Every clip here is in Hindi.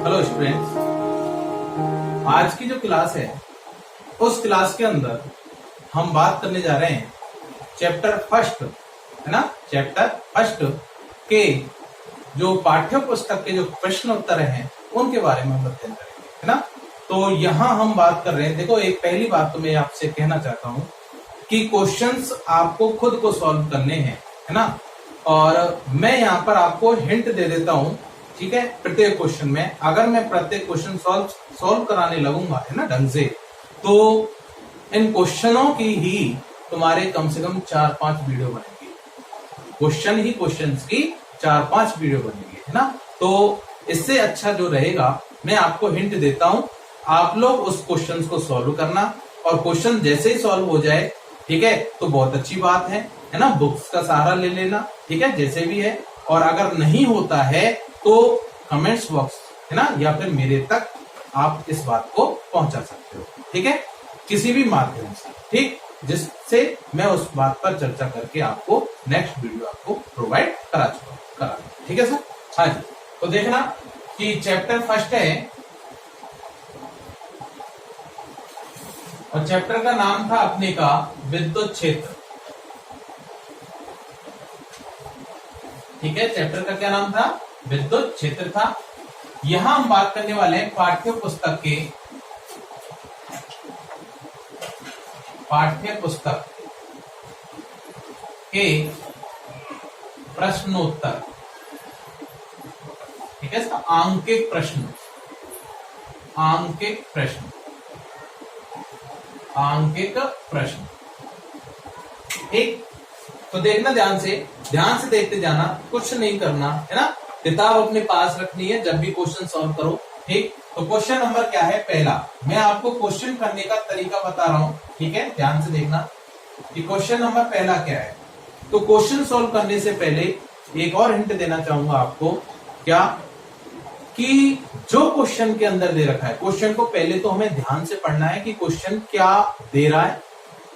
हेलो स्टूडेंट्स, आज की जो क्लास है उस क्लास के अंदर हम बात करने जा रहे हैं चैप्टर फर्स्ट, है ना। चैप्टर फर्स्ट के जो पाठ्य पुस्तक के जो प्रश्न उत्तर हैं उनके बारे में हम अध्ययन करेंगे, है ना। तो यहाँ हम बात कर रहे हैं, देखो एक पहली बात तो मैं आपसे कहना चाहता हूँ कि क्वेश्चंस आपको खुद को सॉल्व करने हैं, है ना। और मैं यहाँ पर आपको हिंट दे देता हूँ, ठीक है। प्रत्येक क्वेश्चन में अगर मैं प्रत्येक क्वेश्चन सॉल्व कराने लगूंगा, है ना, ढंग से, तो इन क्वेश्चनों की ही तुम्हारे कम से कम 4-5 वीडियो बनेंगी। क्वेश्चंस की 4-5 वीडियो बनेगी, है ना। तो इससे अच्छा जो रहेगा, मैं आपको हिंट देता हूं, आप लोग उस क्वेश्चन को सॉल्व करना, और क्वेश्चन जैसे ही सॉल्व हो जाए, ठीक है, तो बहुत अच्छी बात है ना। बुक्स का सहारा ले लेना, ठीक है, जैसे भी है। और अगर नहीं होता है तो कमेंट्स बॉक्स, है ना, या फिर मेरे तक आप इस बात को पहुंचा सकते हो, ठीक है, किसी भी माध्यम से, ठीक, जिससे मैं उस बात पर चर्चा करके आपको नेक्स्ट वीडियो आपको प्रोवाइड करा, ठीक है सर। हाँ जी, तो देखना कि चैप्टर फर्स्ट है और चैप्टर का नाम था अपने का विद्युत क्षेत्र, ठीक है। चैप्टर का क्या नाम था? विद्युत क्षेत्र था। यहां हम बात करने वाले हैं पाठ्य पुस्तक के प्रश्नोत्तर, ठीक है। आंकिक प्रश्न, ठीक। तो देखना ध्यान से देखते जाना, कुछ नहीं करना, है ना। किताब अपने पास रखनी है जब भी क्वेश्चन सॉल्व करो, ठीक। तो क्वेश्चन नंबर क्या है? पहला, मैं आपको क्वेश्चन करने का तरीका बता रहा हूं, ठीक है, ध्यान से देखना कि क्वेश्चन नंबर पहला क्या है। तो क्वेश्चन सॉल्व करने से पहले एक और हिंट देना चाहूंगा आपको, क्या कि जो क्वेश्चन के अंदर दे रखा है, क्वेश्चन को पहले तो हमें ध्यान से पढ़ना है कि क्वेश्चन क्या दे रहा है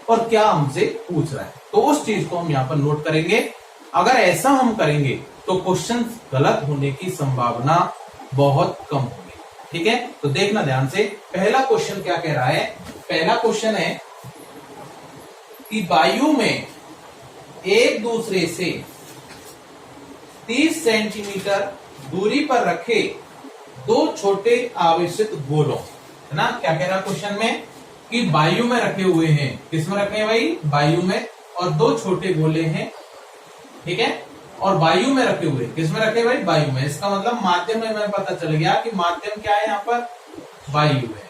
और क्या हमसे पूछ रहा है। तो उस चीज को हम यहाँ पर नोट करेंगे। अगर ऐसा हम करेंगे तो क्वेश्चन गलत होने की संभावना बहुत कम होगी, ठीक है। तो देखना ध्यान से, पहला क्वेश्चन क्या कह रहा है? पहला क्वेश्चन है कि वायु में एक दूसरे से 30 सेंटीमीटर दूरी पर रखे दो छोटे आवेशित गोलों, है ना। क्या कह रहा है क्वेश्चन में कि वायु में रखे हुए हैं, किसमें रखे हैं भाई? वायु में, और दो छोटे गोले हैं, ठीक है, और वायु में रखे हुए, किसमें रखे भाई? वायु में। इसका मतलब माध्यम में हमें पता चल गया कि माध्यम क्या है यहाँ पर? वायु है।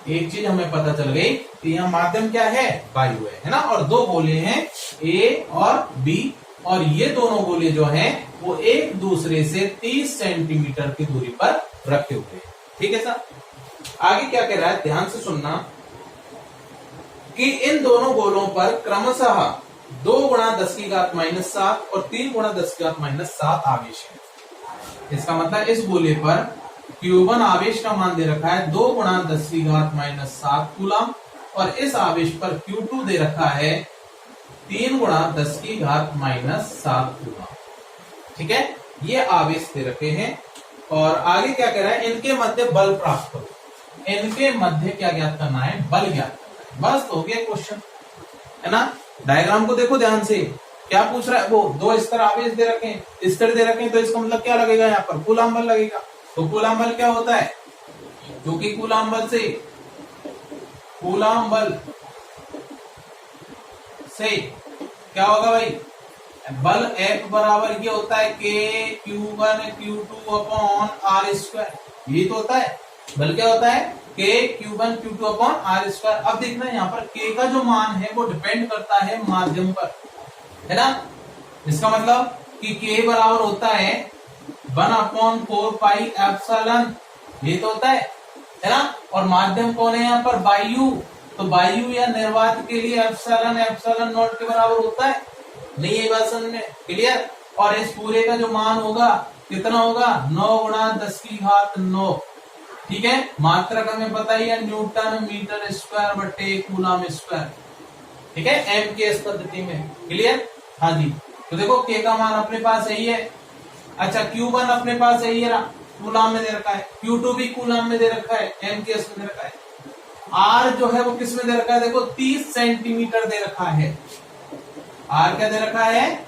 एक चीज हमें पता चल गई कि यहाँ माध्यम क्या है? वायु है ना। और दो गोले हैं ए और बी, और ये दोनों गोले जो हैं वो एक दूसरे से 30 सेंटीमीटर की दूरी पर रखे हुए हैं, ठीक है सर। आगे क्या कह रहा है, ध्यान से सुनना, कि इन दोनों गोलों पर क्रमशः 2 × 10⁻⁷ और 3 × 10⁻⁷ आवेश है। इसका मतलब इस गोले पर Q1 आवेश का मान दे रखा है 2 × 10⁻⁷ कूलम, और इस आवेश पर Q2 दे रखा है 3 × 10⁻⁷ कूलम, ठीक है। ये आवेश दे रखे हैं। और आगे क्या कह रहा है, इनके मध्य बल प्राप्त करो। इनके मध्य क्या ज्ञात करना है? बल ज्ञात करना है। बस तो हो गया क्वेश्चन, है ना। डायग्राम को देखो ध्यान से, क्या पूछ रहा है वो? दो स्तर आवेश दे रखे हैं, स्तर दे रखे हैं, तो इसका मतलब क्या लगेगा यहाँ पर? कूलम बल लगेगा। तो कूलम बल क्या होता है? क्योंकि कूलम बल से क्या होगा भाई? बल F बराबर ये होता है K Q1 Q2 upon R²। यही तो होता है। बल क्या होता है? K Q1 Q2 upon R²। अब देखना यहाँ पर K का जो मान है वो डिपेंड करता है माध्यम पर, है ना। इसका मतलब कि K बराबर होता है 1/4πε, ये तो होता है ना। और माध्यम कौन है यहाँ पर? वायु। तो वायु या निर्वात के लिए एप्सिलॉन नॉट के बराबर होता है, नहीं है बात समझ में? क्लियर। और इस पूरे का जो मान होगा कितना होगा? 9 × 10⁻⁹, ठीक है। मात्रक हमें पता ही है, न्यूटन मीटर स्क्वायर बटे कूलम स्क्वायर, ठीक है, MKS पद्धति में। क्लियर। हाँ जी, तो देखो K का मान अपने पास यही है। अच्छा, Q1 अपने पास यही है, कूलाम में दे रखा है, Q2 भी कूलाम में दे रखा है, MKS में दे रखा है। R जो है वो किस में दे रखा है, देखो 30 सेंटीमीटर दे रखा है। R क्या दे रखा है,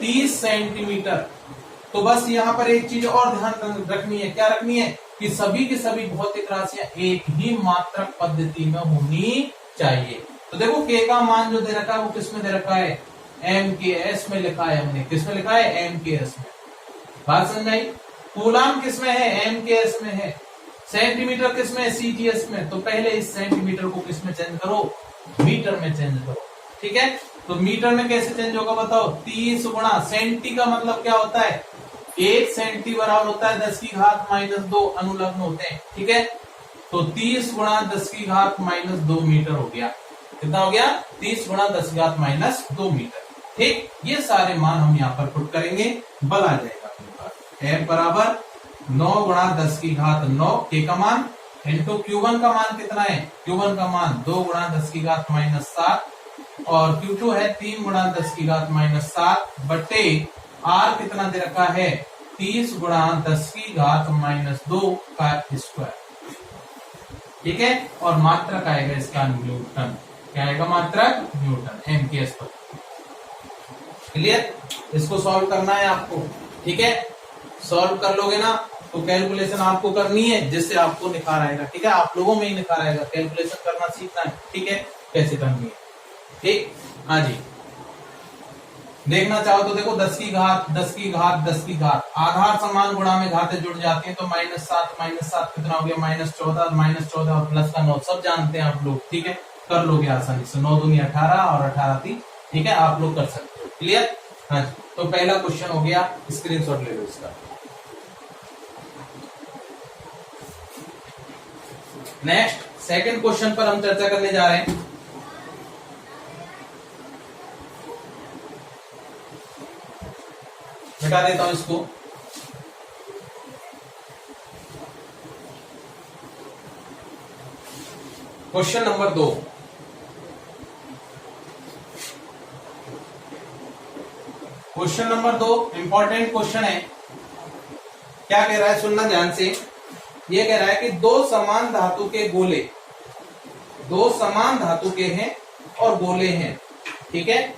30 सेंटीमीटर। तो बस यहाँ पर एक चीज और ध्यान रखनी है, क्या रखनी है कि सभी की सभी भौतिक राशियां एक ही मात्रक पद्धति में होनी चाहिए। तो देखो K का मान जो दे रखा है वो किस में दे रखा है, MKS में लिखा है हमने। किस में लिखा है, MKS में। बात समझ आई। कूलाम किस में है, MKS में है। सेंटीमीटर किस में है, CGS में। तो पहले इस सेंटीमीटर को किस में चेंज करो, मीटर में चेंज करो। ठीक है, तो मीटर में कैसे चेंज होगा बताओ, 30 गुणा, सेंटी का मतलब क्या होता है, 1 सेंटी बराबर होता है 10 की घात -2 अनुलग्न होते हैं। ठीक है, तो 30 गुणा 10 की घात -2 मीटर हो गया। कितना हो गया, 30 गुणा 10 की घात -2 मीटर। ठीक, ये सारे मान हम यहाँ पर पुट करेंगे, बल आ जाएगा F बराबर 9 गुणा 10 की घात 9 K का मान इंटू Q1 का मान कितना है, Q1 का मान 2 गुणा 10 की घात -7 और Q2 है 3 गुणा 10 की घात -7 बटे R कितना दे रखा है, 30 गुणा 10 की घात -2 का स्क्वायर। ठीक है, और मात्रक आएगा इसका न्यूटन। क्या आएगा, मात्रक न्यूटन, MKS पर। क्लियर, इसको सॉल्व करना है आपको। ठीक है, सॉल्व कर लोगे ना तो कैलकुलेशन आपको करनी है, जिससे आपको निखार आएगा। ठीक है, आप लोगों में ही निखार आएगा, कैलकुलेशन करना सीखना है। ठीक है, कैसे करनी है। ठीक, हाँ जी, देखना चाहो तो देखो 10 की घात 10 की घात 10 की घात, आधार समान गुणा में घातें जुड़ जाती हैं, तो -7 कितना हो गया, -14 और प्लस का 9 सब जानते हैं आप लोग। ठीक है, कर लोगे आसानी से, 9 दूनी 18 और 18 3। ठीक है, आप लोग कर सकते हो। क्लियर, हाँ जी, तो पहला क्वेश्चन हो गया, स्क्रीनशॉट ले लो इसका। नेक्स्ट सेकंड क्वेश्चन पर हम चर्चा करने जा रहे हैं। मिटा देता हूं इसको। Question number 2, question number 2 important question है। क्या कह रहा है, सुनना ध्यान से। ये कह रहा है कि दो समान धातु के गोले, दो समान धातु के हैं और गोले हैं। ठीक है,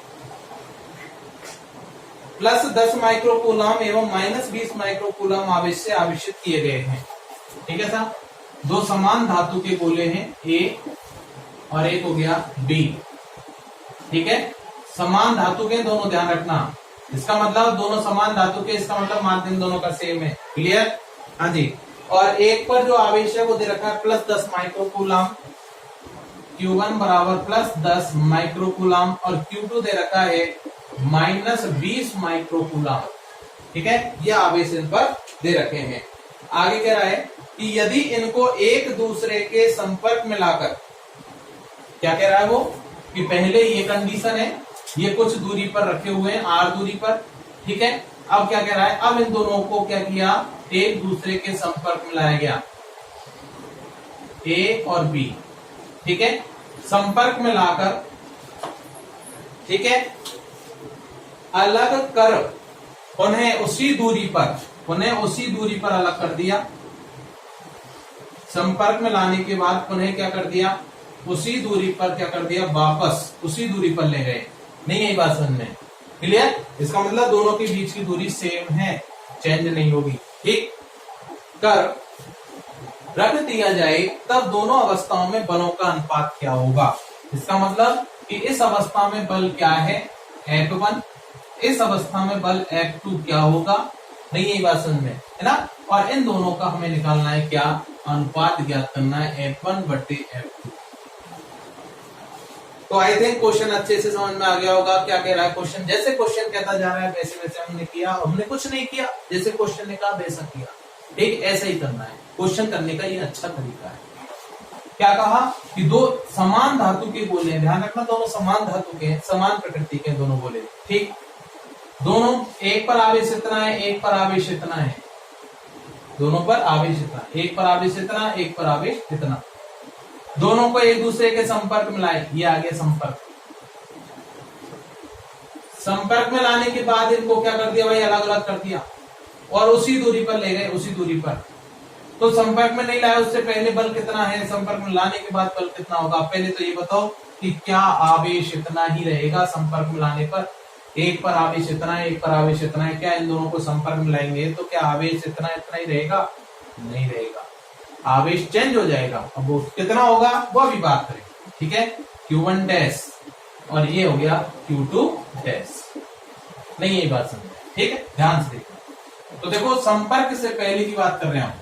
+10 माइक्रोकूलम एवं -20 माइक्रोकूलम आवेश से आवेशित किए गए हैं। ठीक है साहब, दो समान धातु के गोले हैं, A और एक हो गया B। ठीक है, समान धातु के दोनों, ध्यान रखना, इसका मतलब दोनों समान धातु के, इसका मतलब माध्यम दोनों का सेम है। क्लियर, हाँ जी। और एक पर जो आवेश है वो दे रखा है +10 माइक्रोकूलम, Q1 बराबर +10 माइक्रोकूलम और Q2 दे रखा है -20 माइक्रोकूलम। ठीक है, ये आवेश इन पर दे रखे हैं। आगे कह रहा है कि यदि इनको एक दूसरे के संपर्क में लाकर, क्या कह रहा है वो, कि पहले ये कंडीशन है, ये कुछ दूरी पर रखे हुए हैं, R दूरी पर। ठीक है, अब क्या कह रहा है, अब इन दोनों को क्या किया, एक दूसरे के संपर्क में लाया गया, A और B। ठीक है, संपर्क में लाकर, ठीक है, अलग कर उन्हें उसी दूरी पर अलग कर दिया। संपर्क में लाने के बाद उन्हें क्या कर दिया, उसी दूरी पर क्या कर दिया, वापस उसी दूरी पर ले गए। नहीं, यही बात समझ में। क्लियर, इसका मतलब दोनों के बीच की दूरी सेम है, चेंज नहीं होगी। ठीक, कर रख दिया जाए तब दोनों अवस्थाओं में बलों का अनुपात क्या होगा। इसका मतलब कि इस अवस्था में बल क्या है, F1, इस अवस्था में बल F2 क्या होगा। नहीं, यही बात समझ में है ना। और इन दोनों का हमें निकालना है क्या, अनुपात ज्ञात करना है, F1 बटे F2। तो आई थिंक क्वेश्चन अच्छे से समझ में आ गया होगा। क्या कह रहा है क्वेश्चन, जैसे क्वेश्चन कहता जा रहा है वैसे वैसे हमने किया, हमने कुछ नहीं किया, जैसे क्वेश्चन ने कहा वैसा किया। ठीक, ऐसा ही करना है, क्वेश्चन करने का ये अच्छा तरीका है। क्या कहा कि दो समान धातु के गोले हैं, ध्यान रखना, दोनों समान धातु के हैं, समान प्रकृति के दोनों गोले। ठीक, दोनों, एक पर आवेश इतना है, एक पर आवेश इतना है, दोनों पर आवेश इतना, एक पर आवेश इतना, एक पर आवेश इतना, दोनों को एक दूसरे के संपर्क में लाए। ये आ गया संपर्क। संपर्क में लाने के बाद इनको क्या कर दिया भाई, अलग अलग कर दिया। और उसी दूरी पर ले गए, उसी दूरी पर। तो संपर्क में नहीं लाया उससे पहले बल कितना है, संपर्क में लाने के बाद बल कितना होगा। पहले तो ये बताओ कि क्या आवेश इतना ही रहेगा संपर्क में लाने पर। एक पर आवेश इतना है, एक पर आवेश इतना है, क्या इन दोनों को संपर्क में लाएंगे तो क्या आवेश इतना इतना ही रहेगा? नहीं रहेगा, आवेश चेंज हो जाएगा। अब वो कितना होगा वो अभी बात करेंगे, ठीक है। Q1 डैश और ये हो गया Q2 डैश। नहीं यही बात समझ, ठीक है, ध्यान से देखो। तो देखो संपर्क से पहले की बात कर रहे हैं हम,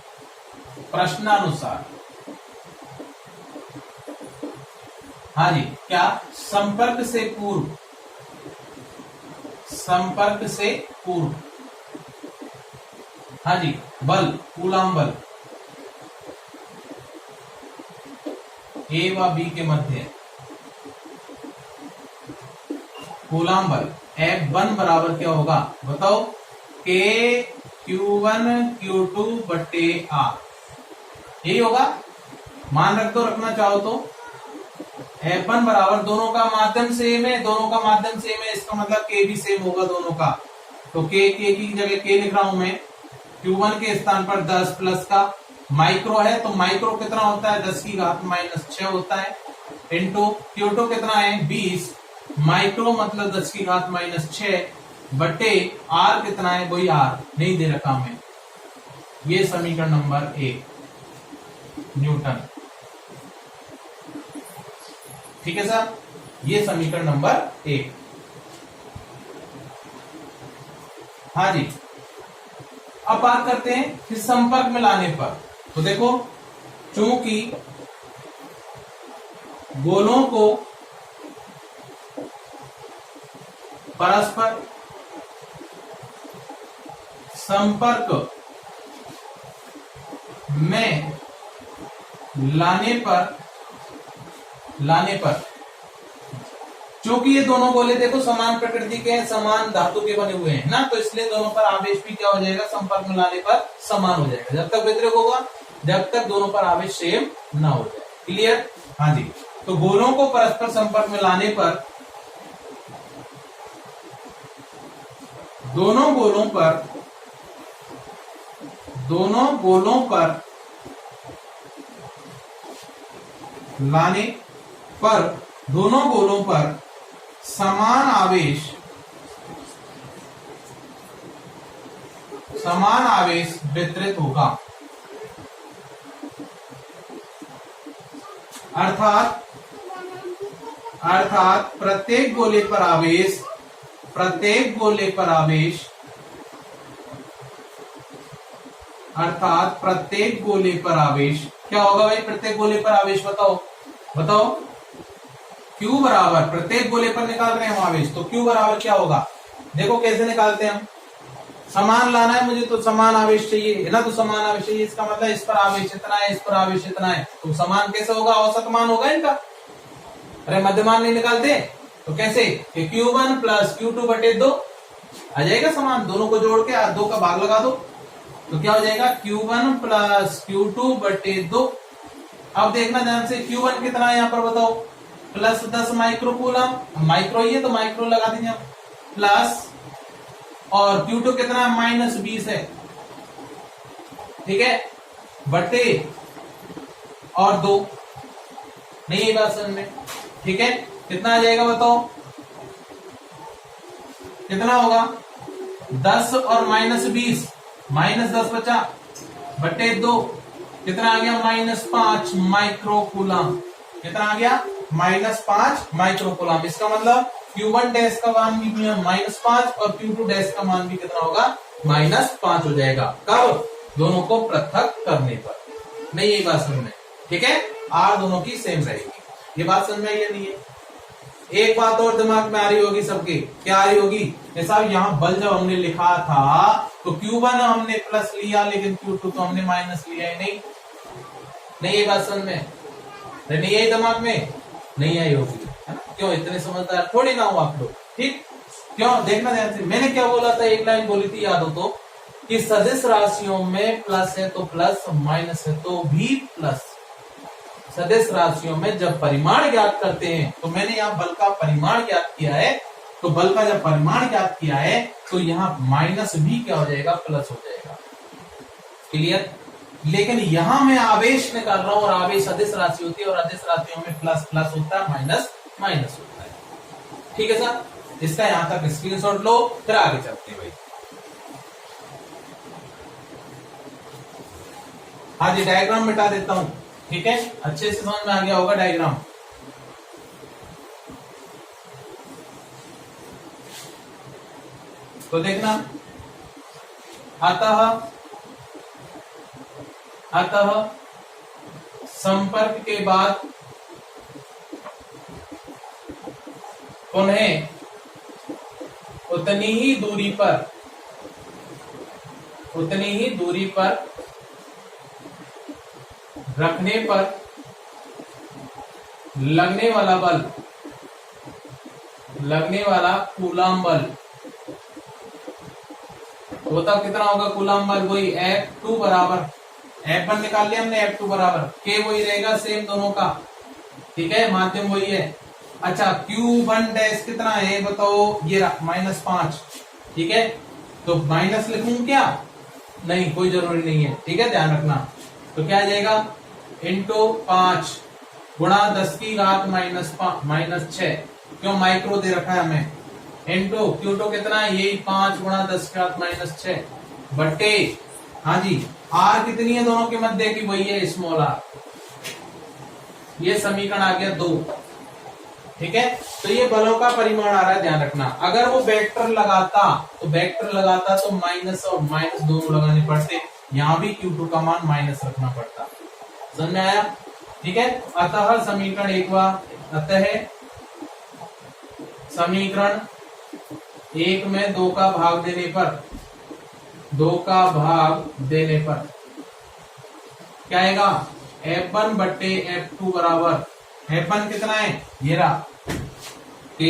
प्रश्नानुसार। हाँ जी, क्या संपर्क से पूर्व, संपर्क से पूर्व, हाँ जी, बल कूलाम बल ए व बी के मध्य कूलाम बल F1 बराबर क्या होगा बताओ? K Q1 Q2 बटे R, यही होगा। मान रख दो, रखना चाहो तो। F1 बराबर, दोनों का माध्यम सेम है, दोनों का माध्यम सेम है, इसका मतलब K भी सेम होगा दोनों का। तो K की जगह K लिख रहा हूं मैं। Q1 के स्थान पर 10 प्लस का माइक्रो है, तो माइक्रो कितना होता है? 10 की घात माइनस 6 होता है। इंटू Q2 कितना है? 20 माइक्रो मतलब 10 की घात माइनस 6 बटे R कितना है? वही R नहीं दे रखा हमें। ये समीकरण नंबर 1 न्यूटन, ठीक है सर, ये समीकरण नंबर 1। हाँ जी, अब बात करते हैं कि संपर्क में लाने पर। तो देखो, चूंकि गोलों को परस्पर संपर्क में लाने पर क्योंकि ये दोनों गोले देखो समान प्रकृति के हैं, समान धातु के बने हुए हैं ना, तो इसलिए दोनों पर आवेश भी क्या हो जाएगा? संपर्क में लाने पर समान हो जाएगा। जब तक व्यतिरेक होगा, जब तक दोनों पर आवेश सेम ना हो जाए। क्लियर? हाँ जी। तो गोलों को परस्पर संपर्क में लाने पर दोनों गोलों पर समान आवेश वितरित होगा। अर्थात प्रत्येक गोले पर आवेश क्या होगा भाई? प्रत्येक गोले पर आवेश बताओ। Q बराबर, प्रत्येक गोले पर निकाल रहे हैं हम आवेश, तो Q बराबर क्या होगा? देखो कैसे निकालते हैं हम। समान लाना है मुझे, तो समान आवेश चाहिए है ना, तो समान आवेश चाहिए, इसका मतलब इस पर आवेश इतना है, इस पर आवेश इतना है, तो समान कैसे होगा? औसत मान होगा इनका। अरे मध्यमान नहीं निकालते तो कैसे? कि Q1 प्लस Q2 बटे 2 आ जाएगा समान, दोनों को जोड़ के 2 का भाग लगा दो तो क्या हो जाएगा? Q1 प्लस Q2 बटे 2। अब देखना ध्यान से, Q1 कितना है यहाँ पर बताओ? प्लस 10 माइक्रो कूलम, माइक्रो ही है तो माइक्रो लगा देंगे हम, प्लस, और Q2 कितना है? माइनस 20 है, ठीक है, बटे और 2। नहीं ये बात समझ में, ठीक है। कितना आ जाएगा बताओ? कितना होगा? 10 और माइनस 20, माइनस 10 बचा, बटे 2, कितना आ गया? Minus 5 micro coulomb. कितना आ गया? Minus 5 micro coulomb. इसका मतलब Q1 डैश का मान भी -5 और Q2 डैश का मान भी कितना होगा? -5 हो जाएगा। कब? दोनों को पृथक करने पर। नहीं यही बात समझ में, ठीक है। R दोनों की सेम रहेगी। ये बात समझ में आई नहीं है? एक बात और दिमाग में आ रही होगी सबके, क्या आ रही होगी? साहब यहाँ बल जब हमने लिखा था तो Q1 हमने प्लस लिया, लेकिन Q2 तो हमने माइनस लिया ही नहीं। नहीं ये बात समझ में नहीं आई? दिमाग में नहीं आई होगी, है ना? क्यों? इतने समझदार थोड़ी ना हो आप लोग, ठीक? क्यों? देखना ध्यान से, मैंने क्या बोला था? एक लाइन बोली थी, याद हो तो, कि सदिश राशियों में प्लस है तो प्लस, माइनस है तो भी प्लस। सदिश राशियों में जब परिमाण ज्ञात करते हैं, तो मैंने यहाँ बल का परिमाण ज्ञात किया है, तो बल का जब परिमाण ज्ञात किया है तो यहाँ माइनस भी क्या हो जाएगा, प्लस हो जाएगा। क्लियर। लेकिन यहां मैं आवेश निकाल रहा हूं और आवेश अदिश राशि होती है और अदिश राशियों में प्लस प्लस होता है, माइनस माइनस होता है। ठीक है सर, इसका यहां तक स्क्रीनशॉट लो, फिर आगे चलते हैं भाई। हाँ जी, डायग्राम मिटा देता हूं। ठीक है, अच्छे से समझ में आ गया होगा डायग्राम। तो देखना, अतः संपर्क के बाद उन्हें उतनी ही दूरी पर रखने पर लगने वाला कूलाम बल होता कितना होगा, कूलाम बल वही F2 बराबर, F1 निकाल लिया हमने, F2 बराबर K वही रहेगा सेम दोनों का। ठीक है, माध्यम वही है। अच्छा, Q1 डैश कितना है बताओ, ये -5। ठीक है, तो माइनस लिखूं क्या, नहीं कोई जरूरी नहीं है। ठीक है, ध्यान रखना। तो क्या आ जाएगा, इंटू 5 गुणा 10 की घात -6, क्यों माइक्रो दे रखा है हमें, इंटू Q2 कितना है, यही 5 गुणा 10 की घात -6 बटे, हाँ जी, R कितनी है दोनों के मध्य की, वही है स्मॉल r। ये समीकरण आ गया 2। ठीक है, तो ये बलों का परिमाण आ रहा है, ध्यान रखना। अगर वो वेक्टर लगाता तो माइनस और माइनस दोनों लगाने पड़ते, यहां भी Q2 का मान माइनस रखना पड़ता। समझ में आया। ठीक है, अतः समीकरण एक बार, अतः समीकरण 1 में 2 का भाग देने पर क्या आएगा, F1 बट्टे F2 बराबर, F1 कितना है, ये रहा, K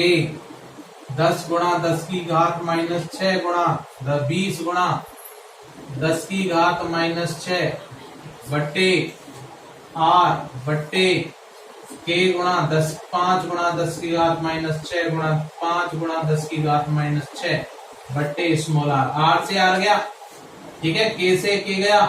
10 गुणा 10 की घात -6 गुणा 20 गुणा 10 की घात -6 बट्टे R बट्टे K गुणा 5 गुणा 10 की घात -6 गुणा 5 गुणा 10 की घात -6 बट्टे स्मॉल r से r गया। ठीक है, K से K गया,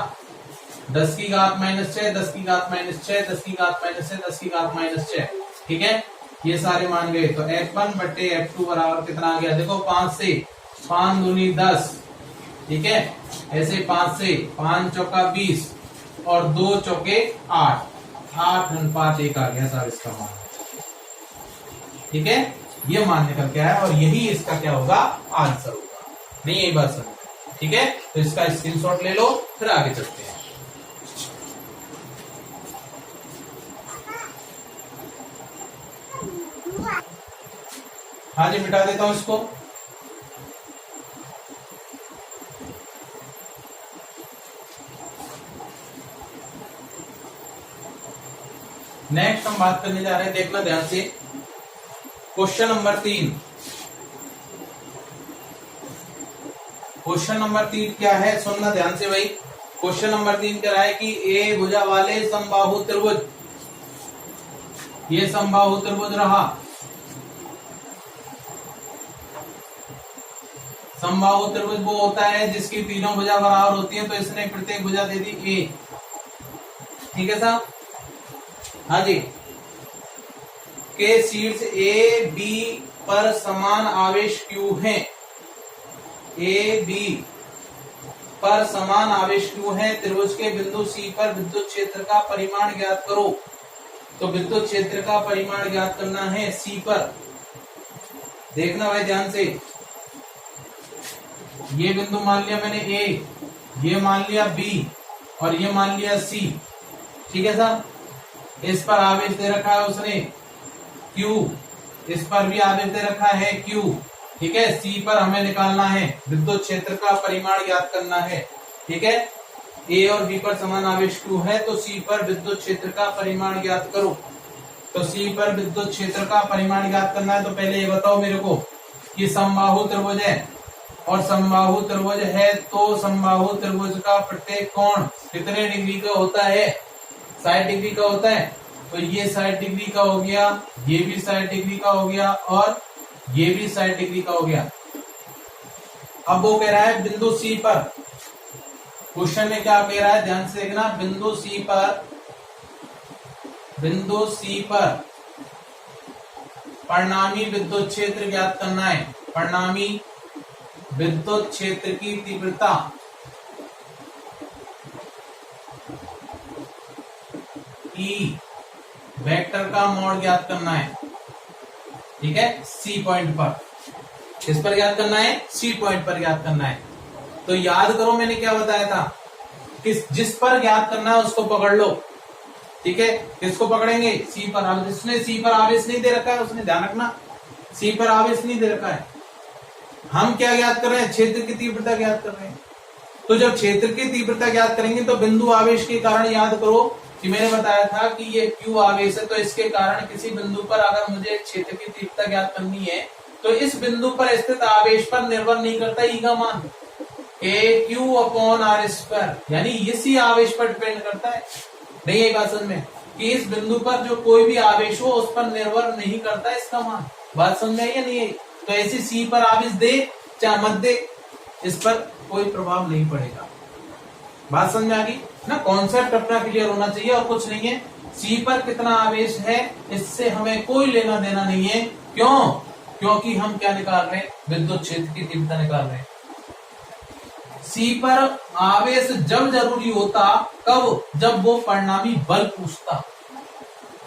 10 की घात -6 10 की घात -6 10 की घात -6 10 की घात -6। ठीक है, ये सारे मान गए। तो F1 बट्टे F2 बराबर कितना आ गया, देखो 5 से 5 दूनी 10। ठीक है, ऐसे 5 से 5 चौका 20 और 2 चौके 8 8:1 आ गया सर इसका मान। ठीक है, ये मान निकल के आया और यही इसका क्या होगा, आंसर होगा। नहीं, यही बात समझ। ठीक है, तो इसका स्क्रीनशॉट ले लो, फिर आगे चलते हैं। हाँ जी, मिटा देता हूं इसको। नेक्स्ट हम बात करने जा रहे हैं, देखना ध्यान से, क्वेश्चन नंबर 3। क्वेश्चन नंबर 3 क्या है, सुनना ध्यान से भाई। क्वेश्चन नंबर 3 कह रहा है कि ए भुजा वाले समबाहु त्रिभुज, ये समबाहु त्रिभुज रहा, समबाहु त्रिभुज वो होता है जिसकी तीनों भुजा बराबर होती है, तो इसने प्रत्येक भुजा दे दी ए। ठीक है साहब, हाँ जी, के शीर्ष ए बी पर समान आवेश Q है, ए बी पर समान आवेश Q है, त्रिभुज के बिंदु C पर विद्युत क्षेत्र का परिमाण ज्ञात करो। तो विद्युत क्षेत्र का परिमाण ज्ञात करना है C पर। देखना भाई ध्यान से, ये बिंदु मान लिया मैंने A, ये मान लिया B और ये मान लिया C। ठीक है साहब, इस पर आवेश दे रखा है उसने Q, इस पर भी आवेश दे रखा है Q। ठीक है, C पर हमें निकालना है, विद्युत क्षेत्र का परिमाण ज्ञात करना है। ठीक है, A और B पर समान आवेश Q है, तो C पर विद्युत क्षेत्र का परिमाण ज्ञात करो। तो C पर विद्युत क्षेत्र का परिमाण ज्ञात करना है, तो पहले ये बताओ मेरे को कि समबाहु त्रिभुज है, और समबाहु त्रिभुज है तो समबाहु त्रिभुज का प्रत्येक कोण कितने डिग्री का होता है, 60 डिग्री का होता है। तो ये 60 डिग्री का हो गया, ये भी 60 डिग्री का हो गया, और ये भी 60 डिग्री का हो गया। अब वो कह रहा है बिंदु सी पर, क्वेश्चन में क्या कह रहा है ध्यान से देखना, बिंदु सी पर परिणामी विद्युत क्षेत्र ज्ञात करना है। परिणामी विद्युत क्षेत्र की तीव्रता ई वेक्टर का मोड ज्ञात करना है। ठीक है, सी पॉइंट पर, किस पर ज्ञात करना है, सी पॉइंट पर ज्ञात करना है। तो याद करो मैंने क्या बताया था, जिस पर ज्ञात करना है उसको पकड़ लो। ठीक है, किसको पकड़ेंगे, सी पर। अब जिसने सी पर आवेश नहीं दे रखा है उसने ध्यान रखना, सी पर आवेश नहीं दे रखा है। हम क्या ज्ञात कर रहे हैं, क्षेत्र की तीव्रता ज्ञात कर रहे हैं। तो जब क्षेत्र की तीव्रता ज्ञात करेंगे तो बिंदु आवेश के कारण याद करो कि मैंने बताया था कि ये क्यू आवेश है, तो इसके कारण किसी बिंदु पर अगर मुझे क्षेत्र की तीव्रता ज्ञात करनी है तो इस बिंदु पर स्थित आवेश पर निर्भर नहीं करता ई का मान, ए क्यू अपॉन आर स्क्वायर, यानी इसी आवेश पर डिपेंड करता है। नहीं है बात समझ में, कि इस बिंदु पर जो कोई भी आवेश हो उस पर निर्भर नहीं करता इसका मान। बात समझ में आई या नहीं है? तो ऐसी सी पर आवेश दे चाहे मत दे, इस पर कोई प्रभाव नहीं पड़ेगा। बात समझ में आ गई ना, कॉन्सेप्ट अपना क्लियर होना चाहिए और कुछ नहीं है। सी पर कितना आवेश है इससे हमें कोई लेना देना नहीं है। क्यों? क्योंकि हम क्या निकाल रहे हैं, विद्युत क्षेत्र की तीव्रता निकाल रहे हैं। सी पर आवेश जब जरूरी होता, कब, जब वो परिणामी बल पूछता।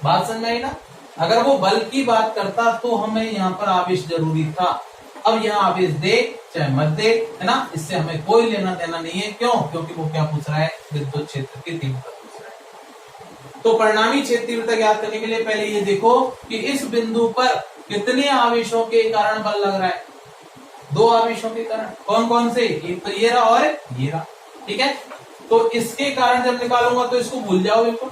बात समझ में आई ना, अगर वो बल की बात करता तो हमें यहाँ पर आवेश जरूरी था। अब यहाँ आवेश दे चाहे मत दे, है ना, इससे हमें कोई लेना देना नहीं है। क्यों? क्योंकि वो क्या पूछ रहा है, विद्युत क्षेत्र की तीव्रता पूछ रहा है। तो परिणामी क्षेत्र तीव्रता ज्ञात करने के लिए पहले ये देखो कि इस बिंदु पर कितने आवेशों के कारण बल लग रहा है। दो आवेशों के कारण। कौन कौन से, एक तो ये रहा और ये रहा। ठीक है, तो इसके कारण जब निकालूंगा तो इसको भूल जाओ बिल्कुल,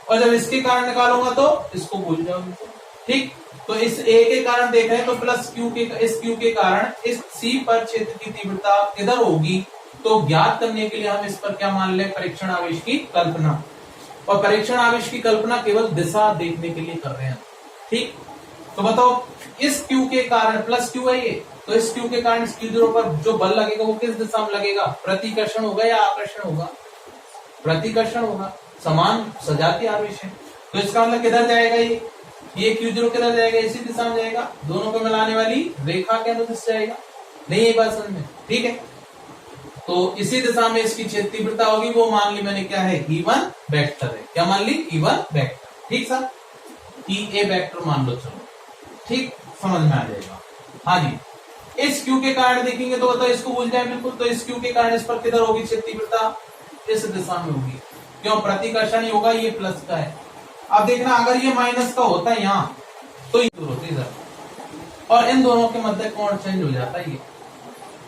और जब इसके कारण निकालूंगा तो इसको भूल जाओ बिल्कुल। ठीक, तो इस ए के कारण देख रहे हैं तो प्लस क्यू के, इस क्यू के कारण इस सी पर क्षेत्र की तीव्रता किधर होगी, तो ज्ञात करने के लिए हम इस पर क्या मान लें, परीक्षण आवेश की कल्पना। और परीक्षण आवेश की कल्पना केवल दिशा देखने के लिए कर रहे हैं। ठीक, तो बताओ इस क्यू के कारण, प्लस क्यू है ये, तो इस क्यू के कारण इस क्यू0 पर जो बल लगेगा वो किस दिशा में लगेगा, प्रतिकर्षण होगा या आकर्षण होगा, प्रतिकर्षण होगा। समान सजातीय आवेश है, तो इसका मतलब किधर जाएगा, ये क्यू0 किधर जाएगा, इसी दिशा में जाएगा। दोनों को मिलाने वाली रेखा के अनुदिश जाएगा। नहीं है बात समझ में? ठीक है, तो इसी दिशा में इसकी क्षेत्र तीव्रता होगी, वो मान ली मैंने क्या है, E1 वेक्टर है। क्या मान ली, E1 वेक्टर। ठीक सर, EA वेक्टर मान लो, चलो ठीक, समझ में आ जाएगा। हाँ जी, इस क्यू के कारण देखेंगे तो बताओ, इसको भूल जाए बिल्कुल। तो इस क्यू के कारण इस पर किधर होगी क्षेत्र तीव्रता, इस दिशा में होगी। क्यों, प्रतिकर्षण ही होगा, ये प्लस का है। अब देखना अगर ये माइनस का होता है यहाँ तो ये दूर होती इधर, और इन दोनों के मध्य कोण चेंज हो जाता है। ये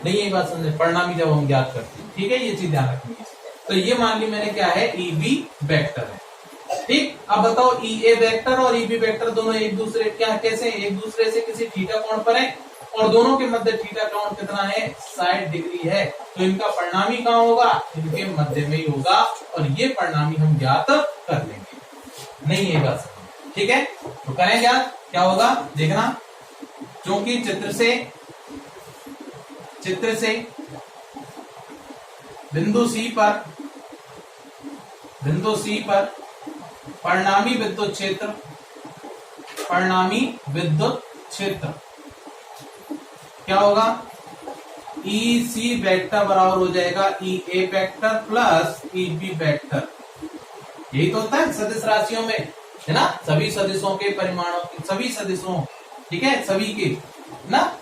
नहीं, ये बात समझे, परिणामी जब हम ज्ञात करते हैं। ठीक है, ये चीज ध्यान रखनी है। तो ये मान ली मैंने क्या है, EB वेक्टर है। ठीक, अब बताओ EA वेक्टर और EB वेक्टर दोनों एक दूसरे क्या, कैसे, एक दूसरे से किसी थीटा कोण पर है, और दोनों के मध्य थीटा कोण कितना है, 60 डिग्री है। तो इनका परिणामी कहाँ होगा, इनके मध्य में ही होगा, और ये परिणामी हम ज्ञात कर लेंगे। नहीं है बात, ठीक है, तो करें ज्ञात, क्या होगा देखना। क्योंकि चित्र से बिंदु सी पर परिणामी विद्युत क्षेत्र क्या होगा, EC वेक्टर बराबर हो जाएगा EA vector plus EB vector. यही तो होता है सदिश राशियों में, है ना, सभी सदिशों के परिमाणों के, सभी सदिशों, ठीक है, सभी के ना।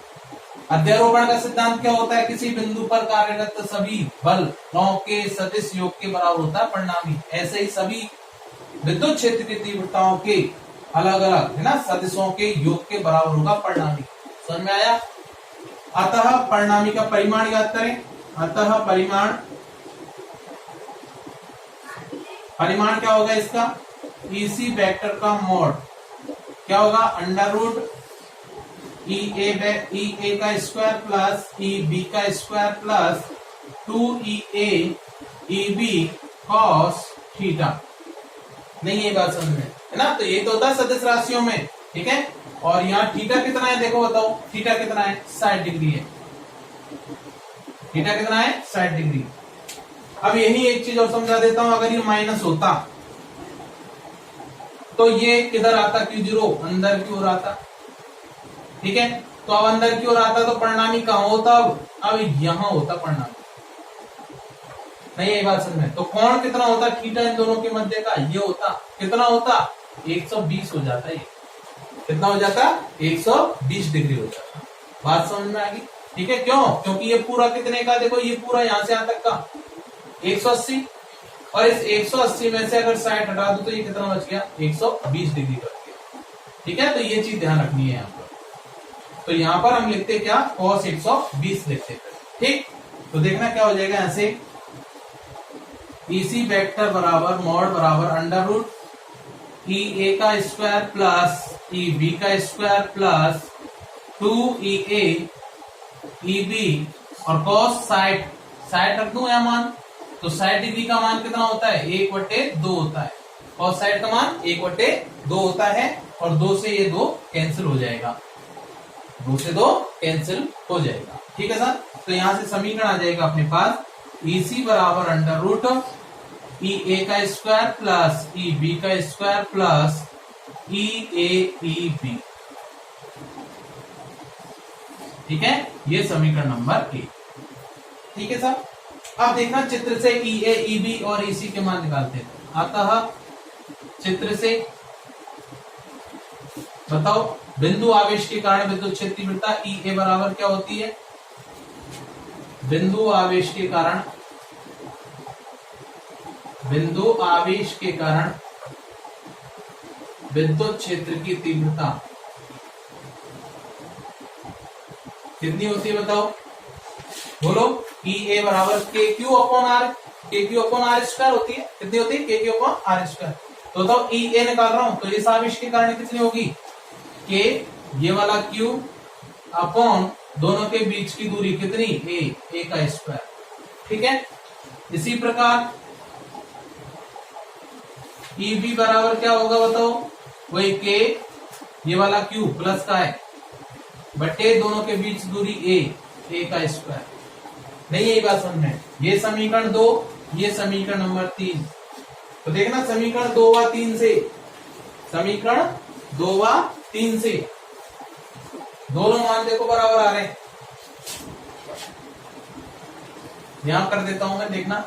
अध्यारोपण का सिद्धांत क्या होता है, किसी बिंदु पर कार्यरत सभी बलों के सदिश योग के बराबर होता है परिणामी। ऐसे ही सभी विद्युत क्षेत्र की तीव्रताओं के अलग अलग, है ना, सदिशों के योग के बराबर होगा परिणामी। समझ में आया? अतः परिणामी का परिमाण याद करें। अतः परिमाण क्या होगा इसका, EC वेक्टर का मोड क्या होगा, अंडर रूट EA का स्क्वायर प्लस EB का square plus 2EA EB cos theta. नहीं, ये बात समझ में है ना। तो ये तो होता है सदिश राशियों में, ठीक है। और यहाँ थीटा कितना है देखो बताओ, थीटा कितना है 60 डिग्री है, थीटा कितना है 60 डिग्री। अब यही एक चीज और समझा देता हूं, अगर ये माइनस होता तो ये किधर आता, Q0 अंदर की ओर आता, ठीक है। तो अब अंदर की ओर आता तो परिणामी कहां होता, अब यहां होता परिणामी, नहीं ये बात समझ में। तो कोण कितना होता थीटा इन दोनों के मध्य का, ये होता कितना होता 120 हो जाता है, कितना हो जाता 120 डिग्री हो जाता। बात समझ में आ गई, ठीक है। क्यों, क्योंकि ये पूरा कितने का, देखो ये पूरा यहां से यहां तक का 180, और इस 180 में से अगर 60 हटा दो तो ये कितना बच गया 120 डिग्री बच गया, ठीक है। तो ये चीज ध्यान रखनी है यहाँ पर। तो यहाँ पर हम लिखते क्या cos 120 लिखते थे, ठीक। तो देखना क्या हो जाएगा यहां से, इसी वेक्टर बराबर मॉड बराबर अंडर रूट EA का स्क्वायर प्लस EB का स्क्वायर प्लस 2EA EB और cos 60 रख दूं यहाँ मान, तो 60 डिग्री का मान कितना होता है 1/2 होता है, cos 60 का मान 1/2 होता है, और 2 से ये 2 कैंसिल हो जाएगा, 2 से 2 कैंसिल हो जाएगा, ठीक है सर। तो यहां से समीकरण आ जाएगा अपने पास EC बराबर अंडर रूट EA का स्क्वायर प्लस EB का स्क्वायर प्लस EAEB, ठीक है। ये समीकरण नंबर 1, ठीक है सर। अब देखना चित्र से EAEB और EC के मान निकालते हैं। अतः चित्र से बताओ बिंदु आवेश के कारण विद्युत क्षेत्र तीव्रता EA बराबर क्या होती है, बिंदु आवेश के कारण विद्युत क्षेत्र की तीव्रता कितनी होती है बताओ, बोलो। EA बराबर KQ/R, KQ/R स्क्वायर होती है, कितनी होती है KQ/R स्क्वायर। तो बताओ EA निकाल रहा हूं, तो इस आवेश के कारण कितनी होगी K, ये वाला Q अपॉन दोनों के बीच की दूरी कितनी A का स्क्वायर, ठीक है। इसी प्रकार EB बराबर क्या होगा बताओ, वही K, ये वाला Q प्लस का है बटे दोनों के बीच दूरी A का स्क्वायर, नहीं यही बात समझ में। ये समीकरण 2, ये समीकरण नंबर 3। तो देखना समीकरण 2 व 3 से, समीकरण 2 व 3 से दोनों मान देखो बराबर आ रहे हैं, यहां कर देता हूं मैं, देखना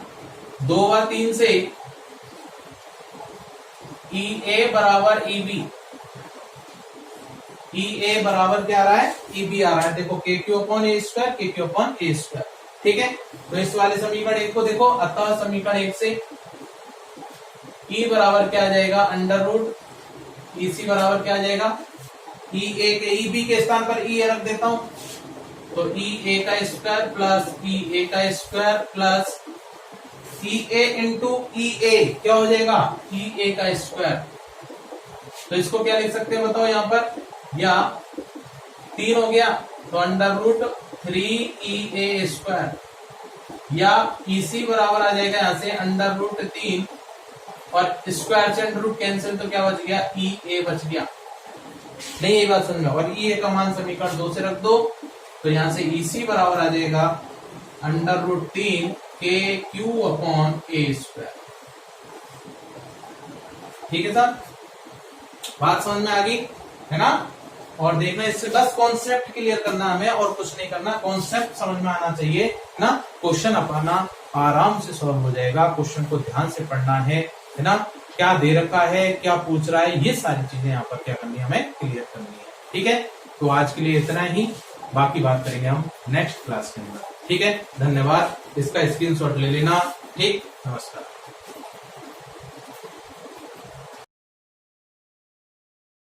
2 व 3 से EA बराबर EB, EA बराबर क्या आ रहा है EB आ रहा है, देखो KQ/A स्क्वायर KQ/A स्क्वायर, ठीक है। तो इस वाले समीकरण 1 को देखो, अतः समीकरण 1 से E बराबर क्या आ जाएगा अंडर रूट, EC बराबर क्या आ जाएगा EA के EB के स्थान पर EA रख देता हूं, तो EA का स्क्वायर प्लस EA का square plus EA into EA क्या हो जाएगा EA का स्क्वायर। तो इसको क्या लिख सकते हैं बताओ यहाँ पर, या 3 हो गया तो अंडर रूट 3EA स्क्वायर, या EC बराबर आ जाएगा यहां से अंडर रूट 3 और स्क्वायर से अंडर रूट कैंसिल, तो क्या बच गया EA बच गया, नहीं ये बात समझो। और EA का मान समीकरण 2 से रख दो, तो यहां से EC बराबर आ जाएगा अंडर रूट 3 KQ/A स्क्वायर, ठीक है सर। बात समझ में आ गई है ना। और देखना इससे बस कॉन्सेप्ट क्लियर करना हमें, और कुछ नहीं करना, कॉन्सेप्ट समझ में आना चाहिए ना। क्वेश्चन अपना आराम से सॉल्व हो जाएगा, क्वेश्चन को ध्यान से पढ़ना है ना, क्या दे रखा है क्या पूछ रहा है, ये सारी चीजें यहाँ पर क्या करनी है हमें क्लियर करनी है, ठीक है। तो आज के लिए इतना ही, बाकी बात करेंगे हम नेक्स्ट क्लास के अंदर, ठीक है। धन्यवाद, इसका स्क्रीनशॉट ले लेना, ठीक, नमस्कार।